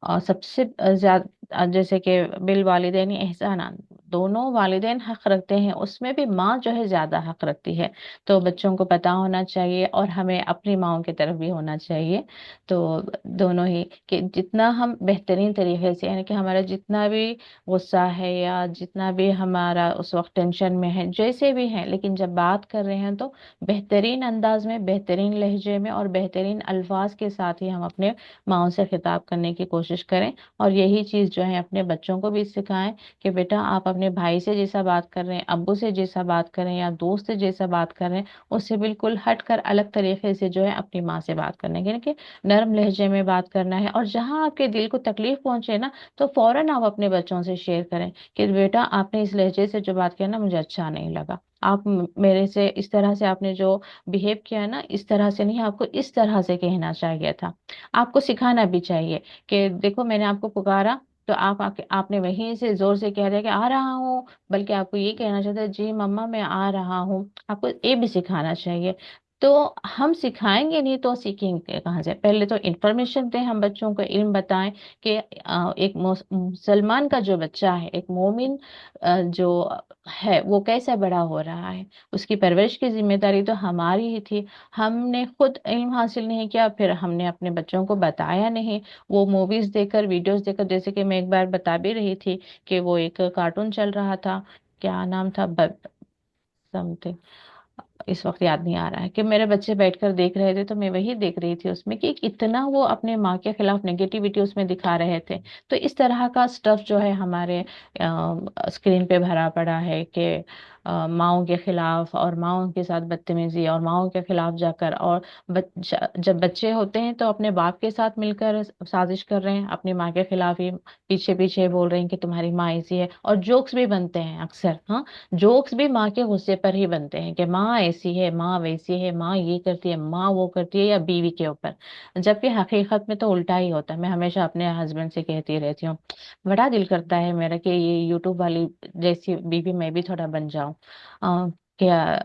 [SPEAKER 1] اور سب سے زیادہ جیسے کہ بالوالدین احسانہ، دونوں والدین حق رکھتے ہیں، اس میں بھی ماں جو ہے زیادہ حق رکھتی ہے، تو بچوں کو پتا ہونا چاہیے اور ہمیں اپنی ماؤں کی طرف بھی ہونا چاہیے۔ تو دونوں ہی کہ جتنا ہم بہترین طریقے سے، یعنی کہ ہمارا جتنا بھی غصہ ہے یا جتنا بھی ہمارا اس وقت ٹینشن میں ہے، جیسے بھی ہے، لیکن جب بات کر رہے ہیں تو بہترین انداز میں، بہترین لہجے میں اور بہترین الفاظ کے ساتھ ہی ہم اپنے ماؤں سے خطاب کرنے کی کوشش کریں، اور یہی چیز جو ہے اپنے بچوں کو بھی سکھائیں کہ بیٹا آپ اپنے بھائی سے جیسا بات کر رہے ہیں، ابو سے جیسا بات کر رہے ہیں یا دوست سے جیسا بات کر رہے ہیں، اس سے بالکل ہٹ کر الگ طریقے سے جو ہے اپنی ماں سے بات کرنے یعنی کہ نرم لہجے میں بات کرنا ہے، اور جہاں آپ کے دل کو تکلیف پہنچے نا تو فوراً آپ اپنے بچوں سے شیئر کریں کہ بیٹا آپ نے اس لہجے سے جو بات کیا نا مجھے اچھا نہیں لگا، آپ میرے سے اس طرح سے آپ نے جو بہیو کیا نا، اس طرح سے نہیں، آپ کو اس طرح سے کہنا چاہیے تھا۔ آپ کو سکھانا بھی چاہیے کہ دیکھو میں نے آپ کو پکارا تو آپ نے وہیں سے زور سے کہہ دیا کہ آ رہا ہوں، بلکہ آپ کو یہ کہنا چاہتا ہے جی مما میں آ رہا ہوں، آپ کو یہ بھی سکھانا چاہیے۔ تو ہم سکھائیں گے نہیں تو سیکھیں گے کہاں سے؟ پہلے تو انفارمیشن دیں، ہم بچوں کو علم بتائیں کہ ایک مسلمان کا جو بچہ ہے، ایک مومن جو ہے وہ کیسا بڑا ہو رہا ہے، اس کی پرورش کی ذمہ داری تو ہماری ہی تھی۔ ہم نے خود علم حاصل نہیں کیا، پھر ہم نے اپنے بچوں کو بتایا نہیں، وہ موویز دیکھ کر، ویڈیوز دیکھ کر، جیسے کہ میں ایک بار بتا بھی رہی تھی کہ وہ ایک کارٹون چل رہا تھا، کیا نام تھا، سم تھنگ، اس وقت یاد نہیں آ رہا ہے، کہ میرے بچے بیٹھ کر دیکھ رہے تھے تو میں وہی دیکھ رہی تھی اس میں کہ اتنا وہ اپنے ماں کے خلاف نگیٹیوٹی اس میں دکھا رہے تھے۔ تو اس طرح کا سٹف جو ہے ہمارے اسکرین پہ بھرا پڑا ہے کہ ماؤں کے خلاف اور ماؤں کے ساتھ بدتمیزی اور ماؤں کے خلاف جا کر، اور جب بچے ہوتے ہیں تو اپنے باپ کے ساتھ مل کر سازش کر رہے ہیں، اپنی ماں کے خلاف ہی پیچھے پیچھے بول رہے ہیں کہ تمہاری ماں ایسی ہے، اور جوکس بھی بنتے ہیں اکثر، ہاں، جوکس بھی ماں کے غصے پر ہی بنتے ہیں کہ ماں ایسی ہے، ماں ویسی ہے، ماں یہ کرتی ہے، ماں وہ کرتی ہے، یا بیوی کے اوپر، جبکہ حقیقت میں تو الٹا ہی ہوتا ہے۔ میں ہمیشہ اپنے ہسبینڈ سے کہتی رہتی ہوں، بڑا دل کرتا ہے میرا کہ یہ یوٹیوب والی جیسی بیوی میں بھی تھوڑا بن جاؤں، کیا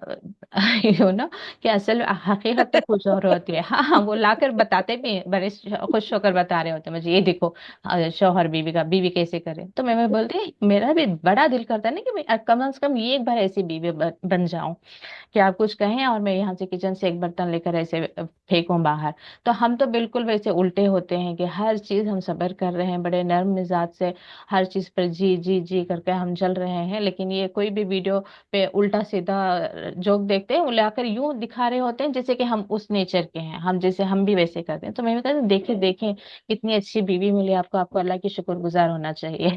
[SPEAKER 1] نا، کہ اصل حقیقت تو کچھ اور ہوتی ہے۔ ہاں ہاں، وہ لا کر بتاتے بھی ہیں، بڑے خوش ہو کر بتا رہے ہوتے ہیں مجھے، یہ دیکھو شوہر بیوی کا، بیوی کیسے کرے، تو میں بولتی میرا بھی بڑا دل کرتا ہے نا کہ میں کم از کم یہ ایک بار ایسی بیوی بن جاؤں کہ آپ کچھ کہیں اور میں یہاں سے کچن سے ایک برتن لے کر ایسے پھینکوں باہر۔ تو ہم تو بالکل ویسے الٹے ہوتے ہیں کہ ہر چیز ہم صبر کر رہے ہیں، بڑے نرم مزاج سے ہر چیز پر جی جی جی کر کے ہم چل رہے ہیں، لیکن یہ کوئی بھی ویڈیو پہ الٹا سیدھا جوک دیکھتے ہیں، وہ لا کر یوں دکھا رہے ہوتے ہیں جیسے کہ ہم اس نیچر کے ہیں، ہم جیسے ہم بھی ویسے کرتے ہیں۔ تو میں بھی کہتی ہوں دیکھیں دیکھیں کتنی اچھی بیوی ملی آپ کو اللہ کی شکر گزار ہونا چاہیے۔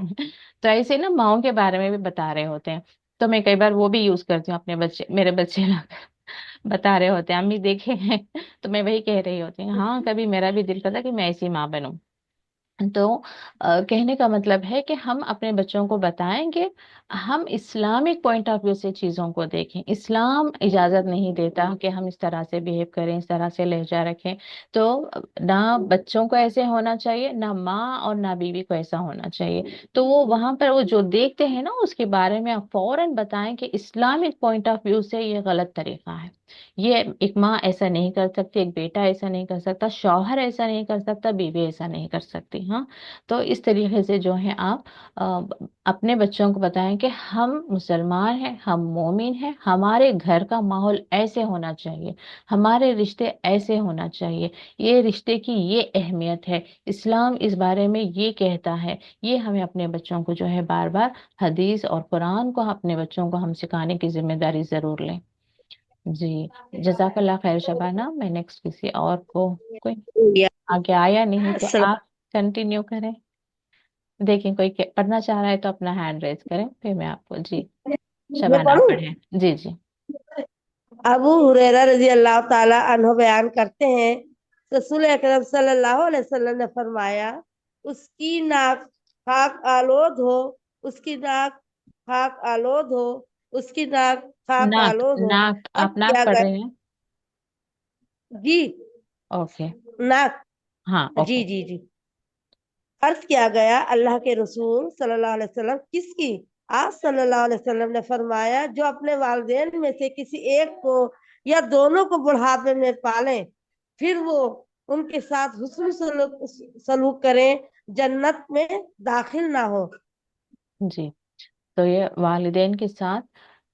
[SPEAKER 1] تو ایسے نا ماؤں کے بارے میں بھی بتا رہے ہوتے ہیں، تو میں کئی بار وہ بھی یوز کرتی ہوں، اپنے بچے، میرے بچے لا کر بتا رہے ہوتے ہیں امی دیکھے ہیں، تو میں وہی کہہ رہی ہوتی ہوں ہاں کبھی میرا بھی دل کرتا کہ میں ایسی ماں بنوں۔ تو کہنے کا مطلب ہے کہ ہم اپنے بچوں کو بتائیں کہ ہم اسلامک پوائنٹ آف ویو سے چیزوں کو دیکھیں، اسلام اجازت نہیں دیتا کہ ہم اس طرح سے بیہیو کریں، اس طرح سے لہجہ رکھیں۔ تو نہ بچوں کو ایسے ہونا چاہیے، نہ ماں اور نہ بیوی کو ایسا ہونا چاہیے۔ تو وہ وہاں پر وہ جو دیکھتے ہیں نا اس کے بارے میں آپ فوراً بتائیں کہ اسلامک پوائنٹ آف ویو سے یہ غلط طریقہ ہے، یہ ایک ماں ایسا نہیں کر سکتی، ایک بیٹا ایسا نہیں کر سکتا، شوہر ایسا نہیں کر سکتا، بیوی ایسا نہیں کر سکتی، ہاں۔ تو اس طریقے سے جو ہے آپ آ، اپنے بچوں کو بتائیں کہ ہم مسلمان ہیں، ہم مومن ہیں، ہمارے گھر کا ماحول ایسے ہونا چاہیے، ہمارے رشتے ایسے ہونا چاہیے، یہ رشتے کی یہ اہمیت ہے، اسلام اس بارے میں یہ کہتا ہے۔ یہ ہمیں اپنے بچوں کو جو ہے بار بار حدیث اور قرآن کو اپنے بچوں کو ہم سکھانے کی ذمہ داری ضرور لیں۔ جی، جزاک اللہ خیر شبانہ، میں نیکسٹ کسی اور کو، کوئی آگے آیا نہیں تو
[SPEAKER 2] السلام
[SPEAKER 1] آپ کنٹینیو کریں، دیکھیں کوئی پڑھنا چاہ رہا ہے تو اپنا ہینڈ ریز کریں، پھر میں آپ کو، جی
[SPEAKER 2] میں
[SPEAKER 1] شبانہ آپ
[SPEAKER 2] پڑھوں؟
[SPEAKER 1] پڑھیں۔ جی جی
[SPEAKER 2] ابو ہریرہ رضی اللہ تعالی عنہ بیان کرتے ہیں، رسول اکرم صلی اللہ علیہ وسلم نے فرمایا، اس کی ناک خاک آلود ہو، اس کی ناک खाक आलोद हो, उसकी नाक खाक
[SPEAKER 1] नाक,
[SPEAKER 2] आलोद हो।
[SPEAKER 1] नाक
[SPEAKER 2] अर्थ
[SPEAKER 1] आप नाक
[SPEAKER 2] किया
[SPEAKER 1] पढ़
[SPEAKER 2] गया।
[SPEAKER 1] रहे हैं?
[SPEAKER 2] जी।
[SPEAKER 1] ओके।
[SPEAKER 2] नाक।
[SPEAKER 1] हाँ,
[SPEAKER 2] जी
[SPEAKER 1] ओके।
[SPEAKER 2] जी जी। अर्ज किया गया अल्लाह के रसूल सल्लल्लाहु अलैहि वसल्लम किसकी? आप सल्लल्लाहु अलैहि वसल्लम ने फरमाया, जो अपने वालिदैन में से किसी एक को या दोनों को बुढ़ापे में पालें, फिर वो उनके साथ हुस्न सलूक करें, जन्नत में दाखिल ना हो।
[SPEAKER 1] जी। तो ये वालिदैन के साथ,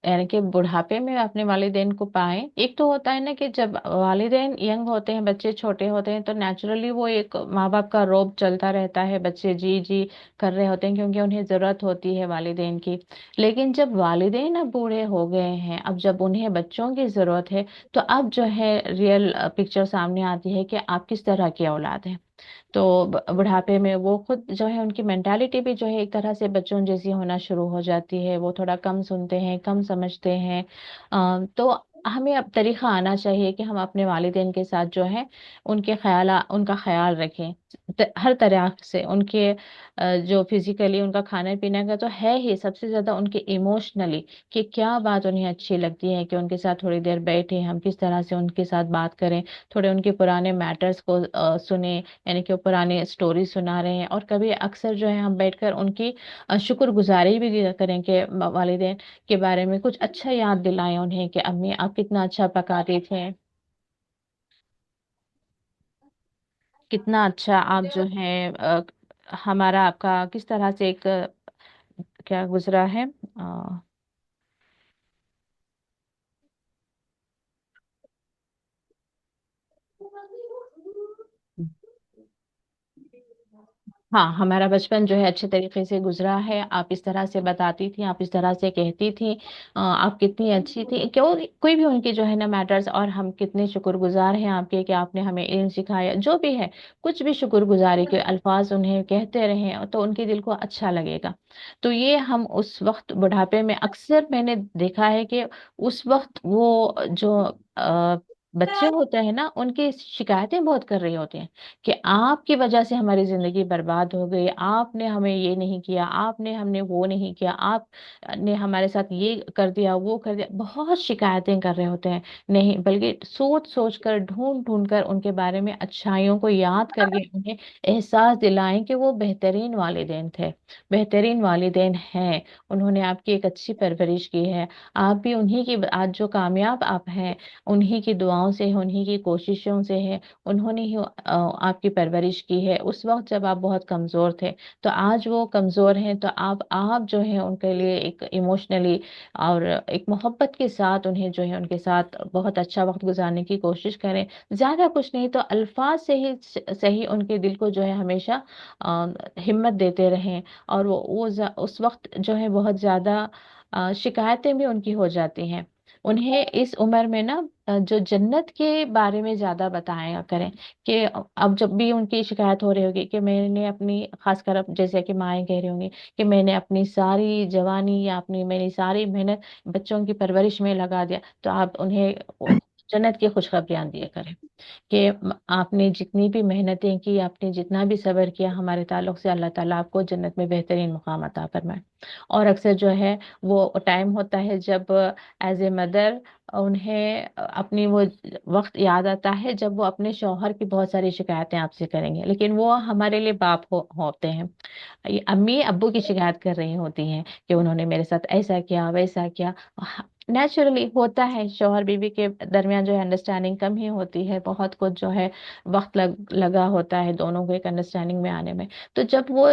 [SPEAKER 1] यानी कि बुढ़ापे में अपने वालिदैन को पाएं। एक तो होता है ना कि जब वालिदैन यंग होते हैं, बच्चे छोटे होते हैं, तो नेचुरली वो एक माँ बाप का रौब चलता रहता है, बच्चे जी जी कर रहे होते हैं क्योंकि उन्हें ज़रूरत होती है वालिदैन की। लेकिन जब वालिदैन अब बूढ़े हो गए हैं, अब जब उन्हें बच्चों की ज़रूरत है, तो अब जो है रियल पिक्चर सामने आती है कि आप किस तरह की औलाद हैं। तो बुढ़ापे में वो खुद जो है, उनकी मेंटालिटी भी जो है एक तरह से बच्चों जैसी होना शुरू हो जाती है, वो थोड़ा कम सुनते हैं, कम समझते हैं। तो हमें अब तरीका आना चाहिए कि हम अपने वालिदैन के साथ जो है उनका ख्याल रखें, हर तरह से उनके जो फिजिकली उनका खाने पीने का तो है ही, सबसे ज्यादा उनके इमोशनली, कि क्या बात उन्हें अच्छी लगती है कि उनके साथ थोड़ी देर बैठे, हम किस तरह से उनके साथ बात करें, थोड़े उनके पुराने मैटर्स को सुने, यानी कि वो पुरानी स्टोरी सुना रहे हैं। और कभी अक्सर जो है हम बैठकर उनकी शुक्रगुजारी भी करें कि वालिदैन के बारे में कुछ अच्छा याद दिलाएं उन्हें कि अम्मी आप कितना अच्छा पकाते थे, कितना अच्छा आप जो है हमारा आपका किस तरह से एक क्या गुजरा है। हाँ, हमारा बचपन जो है अच्छे तरीके से गुजरा है, आप इस तरह से बताती थी, आप इस तरह से कहती थी, आप कितनी अच्छी थी, क्यों कोई भी उनके जो है ना मैटर्स, और हम कितने शुक्रगुजार हैं आपके कि आपने हमें इल्म सिखाया, जो भी है, कुछ भी शुक्रगुजारी के अल्फाज उन्हें कहते रहें तो उनके दिल को अच्छा लगेगा। तो ये हम उस वक्त बुढ़ापे में अक्सर मैंने देखा है कि उस वक्त वो जो बच्चे होते हैं ना, उनकी शिकायतें बहुत कर रहे होते हैं कि आपकी वजह से हमारी जिंदगी बर्बाद हो गई, आपने हमें ये नहीं किया, आपने हमने वो नहीं किया, आपने हमारे साथ ये कर दिया, वो कर दिया, बहुत शिकायतें कर रहे होते हैं। नहीं, बल्कि सोच सोच कर, ढूंढ ढूंढ कर उनके बारे में अच्छाइयों को याद करके उन्हें एहसास दिलाएं कि वो बेहतरीन वालिदैन थे, बेहतरीन वालिदैन हैं। उन्होंने आपकी एक अच्छी परवरिश की है, आप भी उन्हीं की, आज जो कामयाब आप हैं, उन्हीं की दुआओं से, उन्हीं की कोशिशों से है, उन्होंने ही आपकी परवरिश की है उस वक्त जब आप बहुत कमज़ोर थे। तो आज वो कमज़ोर हैं, तो आप जो है उनके लिए एक इमोशनली और एक मोहब्बत के साथ उन्हें जो है उनके साथ बहुत अच्छा वक्त गुजारने की कोशिश करें। ज़्यादा कुछ नहीं तो अल्फाज से ही सही उनके दिल को जो है हमेशा हिम्मत देते रहें। और उस वक्त जो है बहुत ज़्यादा शिकायतें भी उनकी हो जाती हैं। उन्हें इस उम्र में ना जो जन्नत के बारे में ज्यादा बताया करें, कि अब जब भी उनकी शिकायत हो रही होगी कि मैंने अपनी, खासकर अब जैसे कि माएँ कह रही होंगी कि मैंने अपनी सारी जवानी या अपनी मेरी सारी मेहनत बच्चों की परवरिश में लगा दिया, तो आप उन्हें जन्नत की खुशखबरियां दिया करें कि आपने जितनी भी मेहनतें की, आपने जितना भी सब्र किया हमारे ताल्लुक से, अल्लाह ताला आपको जन्नत में बेहतरीन मुकाम अता फरमाए। और अक्सर जो है वो टाइम होता है जब एज ए मदर उन्हें अपनी वो वक्त याद आता है जब वो अपने शौहर की बहुत सारी शिकायतें आपसे करेंगे, लेकिन वो हमारे लिए बाप होते हैं, ये अम्मी अब्बू की शिकायत कर रही होती हैं कि उन्होंने मेरे साथ ऐसा किया वैसा किया। नेचुरली होता है, शौहर बीवी के दरमियान जो है अंडरस्टैंडिंग कम ही होती है, बहुत कुछ जो है वक्त लगा होता है दोनों को एक अंडरस्टैंडिंग में आने में। तो जब वो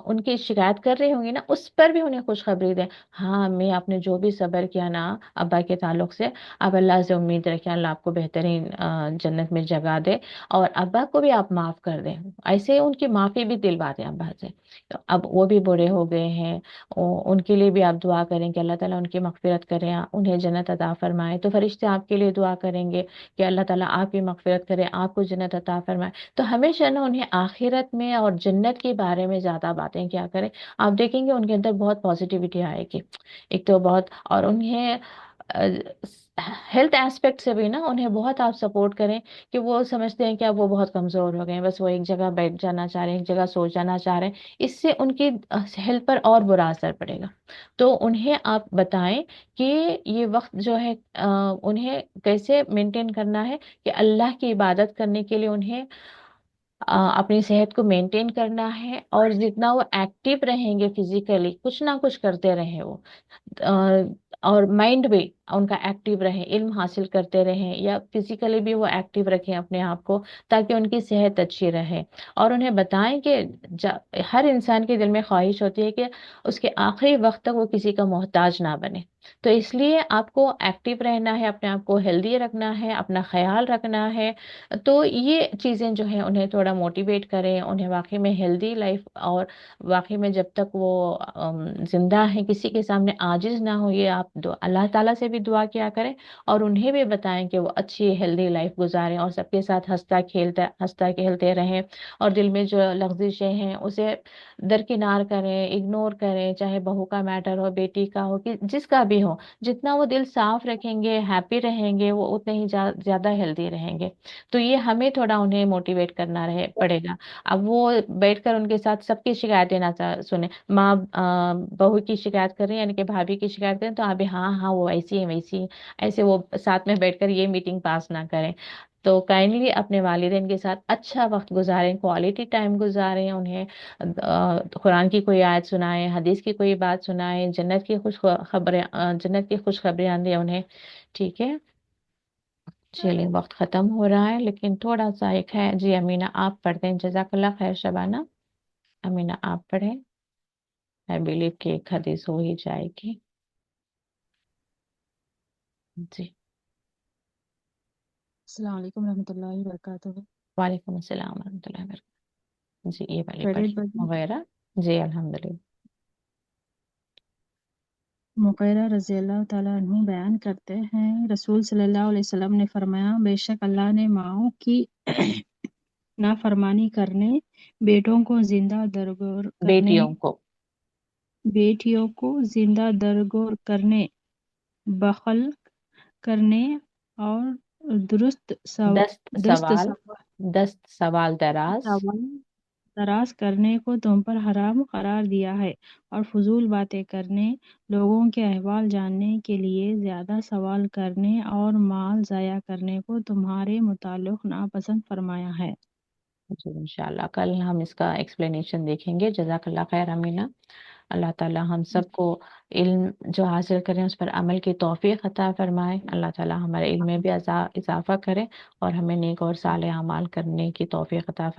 [SPEAKER 1] उनकी शिकायत कर रही होंगी ना, उस पर भी उन्हें खुशखबरी दें, हाँ अम्मी आपने जो भी सब्र किया ना अब्बा के ताल्लुक से, अब अल्लाह से उम्मीद रखें अल्लाह आपको बेहतरीन जन्नत में जगह दे, और अब्बा को भी आप माफ कर दें। ऐसे उनकी माफी भी दिलवा दें अब्बा से। तो अब वो भी बूढ़े हो गए हैं, उनके लिए भी आप दुआ करें कि अल्लाह ताला उनकी मगफिरत करें, उन्हें जन्नत अता फरमाए। तो फरिश्ते आपके लिए दुआ करेंगे कि अल्लाह ताला आपकी मगफिरत करे, आपको जन्नत अता फरमाए। तो हमेशा ना उन्हें आखिरत में और जन्नत के बारे में ज़्यादा बातें क्या करें, आप देखेंगे उनके अंदर बहुत पॉजिटिविटी आएगी। एक तो बहुत, और उन्हें ہیلتھ ایسپیکٹ سے بھی نا انہیں بہت آپ سپورٹ کریں، کہ وہ سمجھتے ہیں کہ اب وہ بہت کمزور ہو گئے ہیں، بس وہ ایک جگہ بیٹھ جانا چاہ رہے ہیں، ایک جگہ سو جانا چاہ رہے ہیں، اس سے ان کی ہیلتھ پر اور برا اثر پڑے گا۔ تو انہیں آپ بتائیں کہ یہ وقت جو ہے انہیں کیسے مینٹین کرنا ہے، کہ اللہ کی عبادت کرنے کے لیے انہیں اپنی صحت کو مینٹین کرنا ہے، اور جتنا وہ ایکٹیو رہیں گے فزیکلی، کچھ نہ کچھ کرتے رہیں وہ، آ، اور مائنڈ بھی ان کا ایکٹیو رہے، علم حاصل کرتے رہیں، یا فزیکلی بھی وہ ایکٹیو رکھیں اپنے آپ کو، تاکہ ان کی صحت اچھی رہے۔ اور انہیں بتائیں کہ ہر انسان کے دل میں خواہش ہوتی ہے کہ اس کے آخری وقت تک وہ کسی کا محتاج نہ بنے، تو اس لیے آپ کو ایکٹیو رہنا ہے، اپنے آپ کو ہیلدی رکھنا ہے، اپنا خیال رکھنا ہے۔ تو یہ چیزیں جو ہیں انہیں تھوڑا موٹیویٹ کریں، انہیں واقعی میں ہیلدی لائف، اور واقعی میں جب تک وہ زندہ ہیں کسی کے سامنے عاجز نہ ہو، یہ آپ اللہ تعالیٰ سے بھی دعا کیا کریں، اور انہیں بھی بتائیں کہ وہ اچھی ہیلدی لائف گزاریں، اور سب کے ساتھ ہنستا کھیلتے رہیں، اور دل میں جو لغزشیں ہیں اسے درکنار کریں، اگنور کریں، چاہے بہو کا میٹر ہو، بیٹی کا ہو، کہ جس کا بھی ہو، جتنا وہ دل صاف رکھیں گے، ہیپی رہیں گے، وہ اتنے ہی زیادہ ہیلدی رہیں گے۔ تو یہ ہمیں تھوڑا انہیں موٹیویٹ کرنا رہے پڑے گا۔ اب وہ بیٹھ کر ان کے ساتھ سب کی شکایتیں نہ سنیں، ماں بہو کی شکایت کر رہی ہیں، یعنی کہ بھابھی کی شکایت کریں تو ابھی ہاں ہاں وہ ایسی ہے ویسی ہے، ایسے وہ ساتھ میں بیٹھ کر یہ میٹنگ پاس نہ کریں۔ تو کائنڈلی اپنے والدین کے ساتھ اچھا وقت گزاریں، کوالٹی ٹائم گزاریں، انہیں قرآن کی کوئی آیت سنائیں، حدیث کی کوئی بات سنائیں، جنت کی خوش خبریں، جنت کی خوش خبریاں دیں انہیں۔ ٹھیک ہے، چلیے وقت ختم ہو رہا ہے، لیکن تھوڑا سا ایک ہے جی، امینہ آپ پڑھ دیں، جزاک اللہ خیر شبانہ، امینہ آپ پڑھیں، میں بلیو کہ ایک حدیث ہو ہی جائے گی۔ جی،
[SPEAKER 3] السلام علیکم ورحمۃ اللہ وبرکاتہ۔
[SPEAKER 1] وعلیکم السلام ورحمۃ اللہ وبرکاتہ، جی یہ والی
[SPEAKER 3] خیریت
[SPEAKER 1] پڑھیے
[SPEAKER 3] بھائی؟
[SPEAKER 1] وغیرہ۔ جی الحمدللہ۔
[SPEAKER 3] مغیرہ رضی اللہ تعالیٰ عنہ بیان کرتے ہیں، رسول صلی اللہ علیہ وسلم نے فرمایا، بے شک اللہ نے ماؤں کی نافرمانی کرنے، بیٹوں کو زندہ درگور کرنے
[SPEAKER 1] بیٹیوں کو
[SPEAKER 3] بیٹیوں کو زندہ درگور کرنے، بخل کرنے اور درست
[SPEAKER 1] دست
[SPEAKER 3] دست
[SPEAKER 1] سوال، دست سوال دراز،
[SPEAKER 3] سوال دراز کرنے کو تم پر حرام قرار دیا ہے، اور فضول باتیں کرنے، لوگوں کے احوال جاننے کے لیے زیادہ سوال کرنے اور مال ضائع کرنے کو تمہارے متعلق ناپسند فرمایا ہے۔
[SPEAKER 1] جی انشاءاللہ کل ہم اس کا ایکسپلینیشن دیکھیں گے۔ جزاک اللہ خیر امینہ، اللہ تعالی ہم سب کو علم جو حاصل کریں اس پر عمل کی توفیق عطا فرمائے، اللہ تعالی ہمارے علم میں بھی اضافہ کرے، اور ہمیں نیک اور صالح اعمال کرنے کی توفیق عطا فرمائے۔